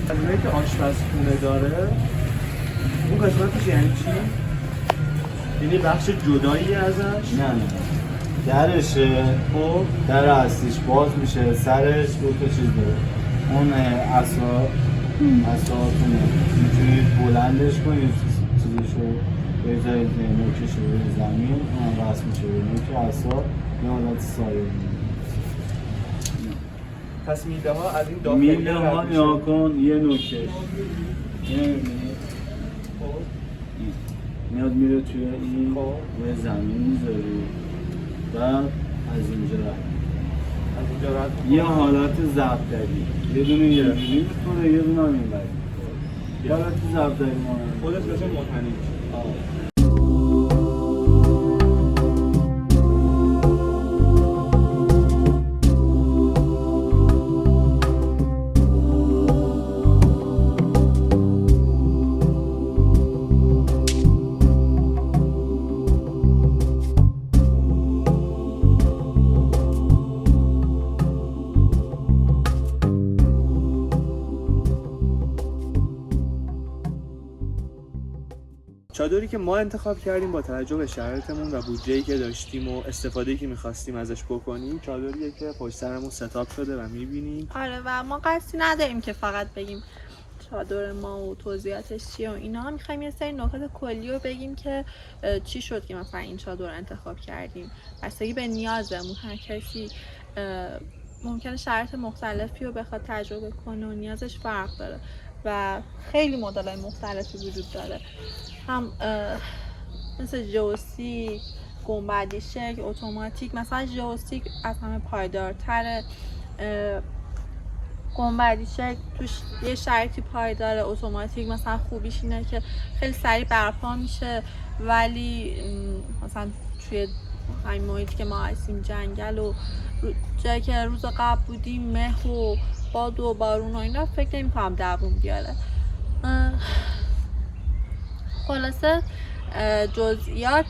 خدمه که آشپزخونه داره اون قسمتش یعنی چی؟ یعنی بخش جدایی ازش؟ نه درشه، خب در اصلیش باز میشه، سرش دو تا چیز داره. اون اصابتونه میتونید بلندش کنید چیزشو بذارید نوکش رو روی زمین، اون وصل میشه به نوک اصاب یه حالت سایه. پس میله ها از این داخلی میله ها نیا کن یه نوکش میاد میره توی این روی زمین میذاری بعد از اینجا رد یه حالت ضبطری یه دونه یه دونی میکنه یه دونه هم این بری حالت ضبطری مانند خودت بشه مطمئنی چادری که ما انتخاب کردیم با توجه به شرایطمون و بودجه‌ای که داشتیم و استفاده‌ای که می‌خواستیم ازش بکنیم، چادریه که پشت سرمون ستاپ شده و می‌بینیم. آره و ما قصدی نداریم که فقط بگیم چادر ما و توضیحاتش چیه و اینا، می‌خوایم یه سری نکات کلی رو بگیم که چی شد که مثلا این چادر رو انتخاب کردیم. بستگی به نیازمون، هر کسی ممکنه شرایط مختلفی رو بخواد تجربه کنه و نیازش فرق داره و خیلی مدل‌های مختلفی وجود داره، هم مثل ژئوستیک، گنبدی شکل، اتوماتیک. مثلا ژئوستیک از همه پایدارتره، گنبدی شکل توش یه شرایطی پایداره، اتوماتیک مثلا خوبیش اینه که خیلی سریع برپا میشه، ولی مثلا توی همین محیطی که ما هستیم، جنگل و جایی که روز قبل بودیم، مه و باد و بارون و اینا، فکر نمی‌کنم دووم بیاره. خلاصه جزئیات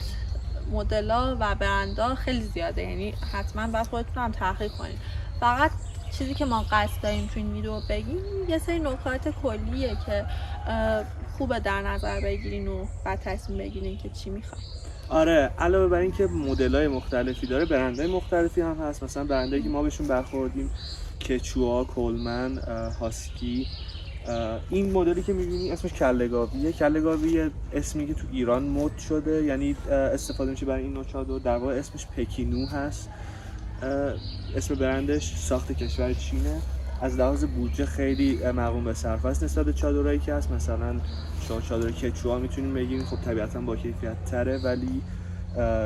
مدل‌ها و برندها خیلی زیاده، یعنی حتما باید خودتون هم تحقیق کنید. فقط چیزی که ما قصد داریم تو این ویدیو بگیم یه سری نکات کلیه که خوبه در نظر بگیرین و بعد تصمیم بگیرین که چی میخواین. آره، علاوه بر این که مدل‌های مختلفی داره، برندهای مختلفی هم هست. مثلا برندایی که ما بهشون برخوردیم، کچوا، کولمن، هاسکی. این مدلی که می‌بینی اسمش کله‌گاویه. کله‌گاوی اسمی که تو ایران مد شده، یعنی استفاده میشه برای این نوع چادر. در واقع اسمش پکینو هست. اسم برندش ساخت کشور چینه. از لحاظ بودجه خیلی مقرون به صرفه است نسبت به چادرایی که هست. مثلا شما چادر کچوا میتونیم بگیم خب طبیعتاً با کیفیت تره، ولی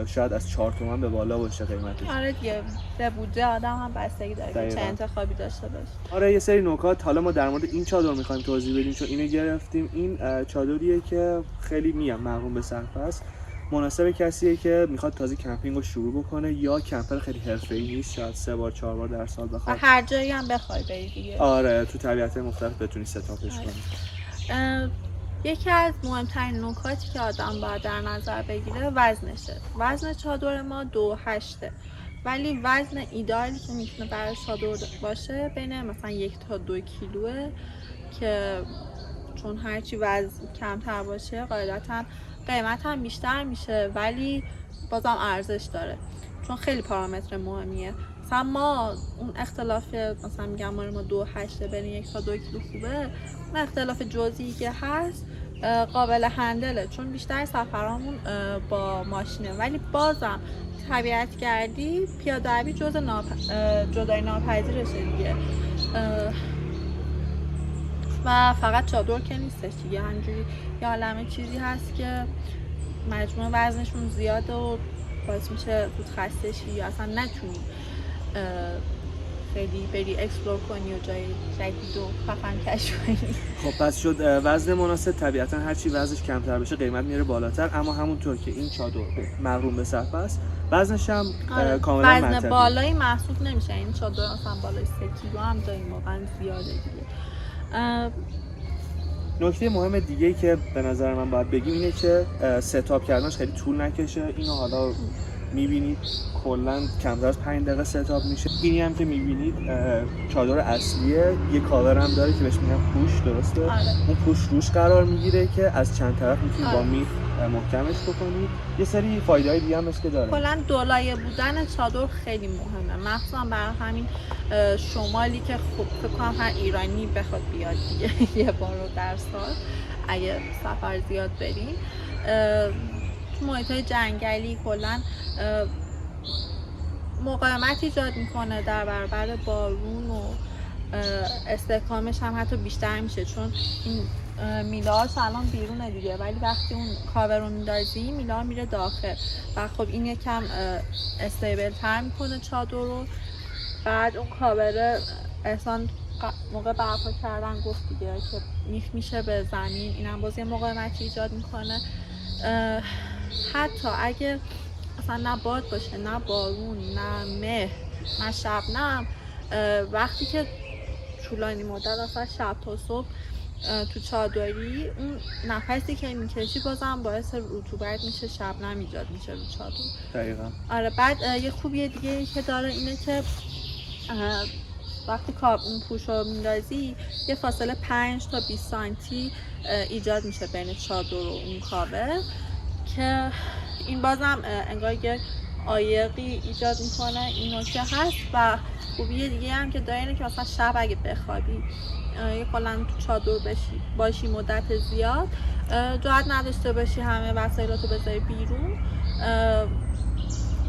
شاید از 4 تومن به بالا باشه قیمتش. آره دیگه، به بودجه آدم هم بستگی داره که چه انتخابی داشته باشه. آره، یه سری نکات حالا ما در مورد این چادر می‌خوایم توضیح بدیم، چون اینو گرفتیم. این چادریه که خیلی مقرون به صرفه است. مناسب کسیه که میخواد تازه کمپینگ رو شروع بکنه یا کمپر خیلی حرفه‌ای نیست، شاید 3 بار 4 بار در سال بخواد هر جایی هم بخوای بری دیگه. آره، تو طبیعت مختلف بتونی ستاپش کنی. یکی از مهمترین نکاتی که آدم باید در نظر بگیره وزنشه. وزن چادر ما 2.8، ولی وزن ایدئالی که میتونه برای چادر باشه بین مثلا 1 تا 2 کیلوه، که چون هرچی وزن کمتر باشه قاعدتا قیمت هم بیشتر میشه، ولی بازم ارزش داره، چون خیلی پارامتر مهمیه. مثلا ما اون اختلاف، مثلا میگم ما 2.8 بین 1 تا 2 کیلو خوبه، اون اختلاف جزئی که هست قابل هندله، چون بیشتر سفرامون با ماشینه، ولی بازم طبیعت گردی پیاده روی جدای ناپذیرشه دیگه. و فقط چادر که نیستش دیگه، همینجوری یه عالمه چیزی هست که مجموع وزنشون زیاده و باعث میشه زود خسته شی یا اصلا نتونی خیلی بری اکسپلور کنی و جای جدید و خفن کشف کنی. خب پس شد وزن مناسب. طبیعتا هرچی وزنش کمتر بشه قیمت میره بالاتر، اما همونطور که این چادر مقرون به صفحه است، وزنش هم کاملا وزن منطقیه. بالایی محسوب نمیشه، این چادر مثلا بالای 3 کیلو هم داریم، واقعا زیاده دیگه. نکته مهم دیگه‌ای که به نظر من باید بگیم اینه که ستاپ کردنش خیلی طول نکشه. اینو حالا میبینید کلا کمتر از 5 دقیقه ستاپ میشه. اینی هم که میبینید چادر اصلیه، یه کاور هم داره که بهش میگن پوش، درسته؟ اون پوش روش قرار میگیره که از چند طرف میتونید با میخ محکمش بکنید. یه سری فایده‌های دیگه هم هست که داره. کلا دولایه بودن چادر خیلی مهمه، مخصوصا برای همین شمالی که خب فکر کنم هر ایرانی بخواد بیاد دیگه یه بار رو در سال اگه سفر زیاد بریم. محیط‌های جنگلی کلا مقاومت ایجاد میکنه در برابر بارون و استحکامش هم حتی بیشتر میشه، چون این میله‌هاش الان بیرونه دیگه، ولی وقتی اون کاور رو میندازی میله میره داخل و خب این یکم استیبل تر میکنه چادر رو. بعد اون کاور احسان موقع برپا کردن گفت دیگه که میخ میشه به زمین، اینم باز یه مقاومتی ایجاد میکنه. حتی اگه اصلا نه باد باشه، نه بارون، نه مه، نه شبنم، وقتی که طولانی مدت اصلا شب تا صبح تو چادری، اون نفسی که میکشی بازم باعث رطوبت میشه، شبنم ایجاد میشه رو چادر. دقیقاً. آره. بعد یه خوبی دیگه که داره اینه که وقتی اون پوش رو میندازی یه فاصله 5 تا 20 سانتی ایجاد میشه بین چادر و اون کاور، که این بازم انگار یه عایقی ایجاد میکنه. این نکته هست. و خوبی دیگه هم که داره اینه که مثلا شب اگه بخوابی یه کلا تو چادر باشی مدت زیاد، جرئت نداشته باشی همه وسایلاتو بذاری بیرون،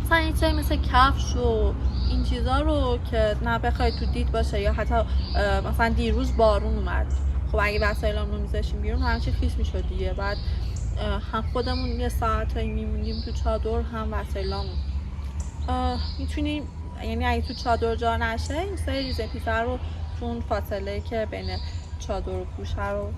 مثلا این چیزایی مثل کفش و این چیزا رو که نه بخوای تو دید باشه، یا حتی مثلا دیروز بارون اومد، خب اگه وسایلام رو میذاشیم بیرون همه چی خیس میشد دیگه. بعد هم خودمون یه ساعتایی میمونیم تو چادر، هم وسایلامون. میتونیم یعنی اگه تو چادر جا نشه این سری ریزه پیتر رو تو اون فاصله که بین چادر و پوشه رو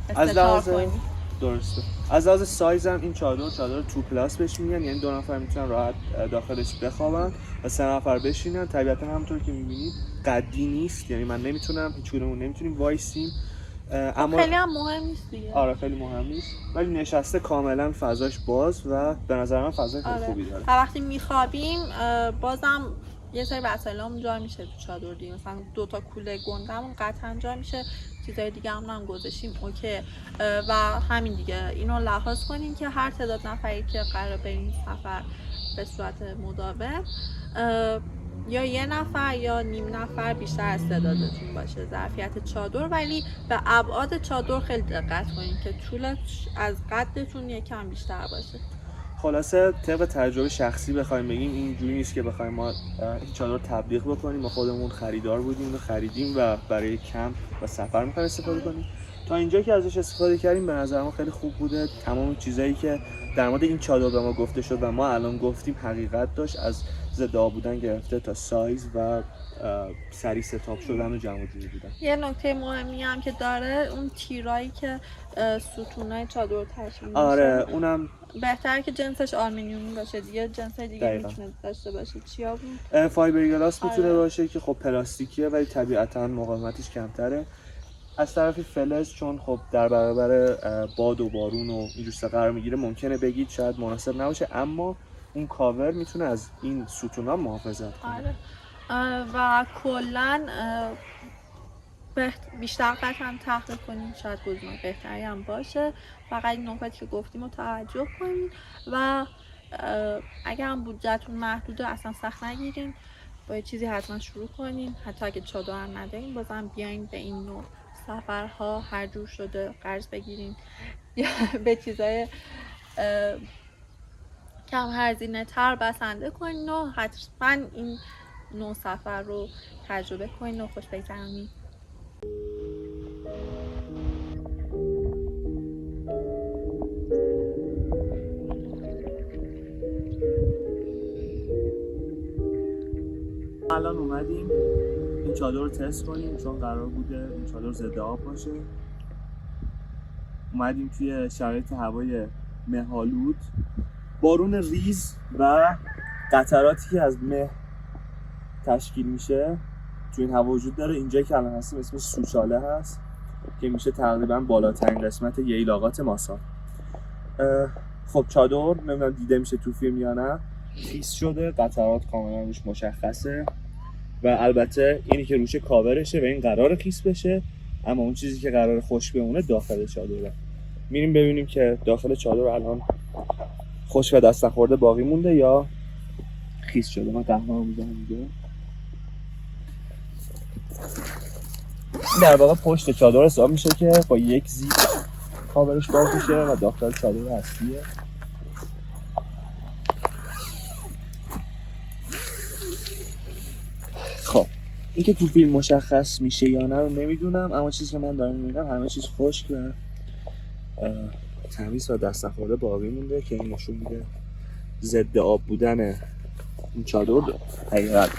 استتار کنیم. درسته. از لحاظ سایز هم این چادر 2 پلاس بهش میگن، یعنی 2 نفر میتونن راحت داخلش بخوابن و 3 نفر بشینن. طبیعتا همونطور که میبینید قدی نیست، یعنی من نمیتونم، هیچکدومون نمیتونیم وایسیم، اما خیلی هم مهم نیست دیگه. آره خیلی مهم نیست، ولی نشسته کاملا فضاش باز و به نظر من فضای خیلی خوبی داره. و وقتی میخوابیم بازم یه سری وسایلامون جا میشه تو چادر دیگه، مثلا 2 تا کوله گندمون قطعا جا میشه، چیزای دیگه هم گذاشتیم اوکی. و همین دیگه اینو لحاظ کنین که هر تعداد نفری که قرار برین سفر به صورت مداوم، یا یه نفر یا نیم نفر بیشتر از تعدادتون باشه ظرفیت چادر، ولی به ابعاد چادر خیلی دقت کنین که طولش از قدتون یکم بیشتر باشه. خلاصه طبق تجربه شخصی بخوایم بگیم اینجوری نیست که بخوایم ما این چادر تبلیغ بکنیم. ما خودمون خریدار بودیم و خریدیم و برای کمپ و سفر می‌خوایم استفاده کنیم. تا اینجا که ازش استفاده کردیم به نظر ما خیلی خوب بوده. تمام چیزایی که در مورد این چادر به ما گفته شد و ما الان گفتیم حقیقت داشت، از ضد آب بودن گرفته تا سایز و سریع ستاپ شدن و جمع جوری بودن. یه نکته مهمی هم که داره اون تیرایی که ستونای چادر تشکیل میشه، آره اونم بهتره که جنسش آلومینیومی باشه دیگه. جنس دیگه میتونه داشته باشه. چیا بود؟ فایبر گلاس میتونه باشه که خب پلاستیکیه ولی طبیعتاً مقاومتش کمتره. از طرفی فلز چون خب در برابر باد و بارون و اینجور چیزا قرار میگیره ممکنه بگید شاید مناسب نباشه، اما اون کاور میتونه از این ستونا محافظت کنه. و کلاً بیشتر قطعا تحقیق کنیم، شاید گزینه بهتری هم باشه. فقط این نکاتی که گفتیم رو توجه کنیم و اگر هم بودجهتون محدوده اصلا سخت نگیرین، با یه چیزی حتما شروع کنین. حتی اگه چادر هم ندارین بازم بیاین به این نوع سفرها هر جور شده قرض بگیرین یا به چیزای کم هزینه تر بسنده کنین و حتما این نوع سفر رو تجربه کنین و خوش بگذرونین. الان اومدیم این چادر رو تست کنیم چون قرار بوده این چادر ضد آب باشه. اومدیم توی شرایط هوای مه‌آلود، بارون ریز و قطراتی که از مه تشکیل میشه توی این هوا وجود داره. اینجا که الان هستیم اسمش سوچاله هست که میشه تقریبا بالاترین قسمت ییلاقات ماسان. خب چادر نمیدونم دیده میشه تو فیلم یا نه، خیس شده، قطرات کاملا روش مشخصه و البته اینی که روش کاورشه و این قرار خیس بشه، اما اون چیزی که قرار خشک بمونه داخل چادره. میریم ببینیم که داخل چادر الان خشک و دست نخورده باقی مونده یا خیس شده. من قهوه رو میزنم دیگه. در واقع پشت چادر حساب میشه که با یک زیپ کاورش باز میشه و داخل چادر اصلیه. خب این که تو فیلم مشخص میشه یا نه رو نمیدونم، اما چیزی که من دارم میبینم همه چیز خشک و تمیز و دست نخورده باقی مونده که این نشون میده ضد آب بودن این چادر حقیقت.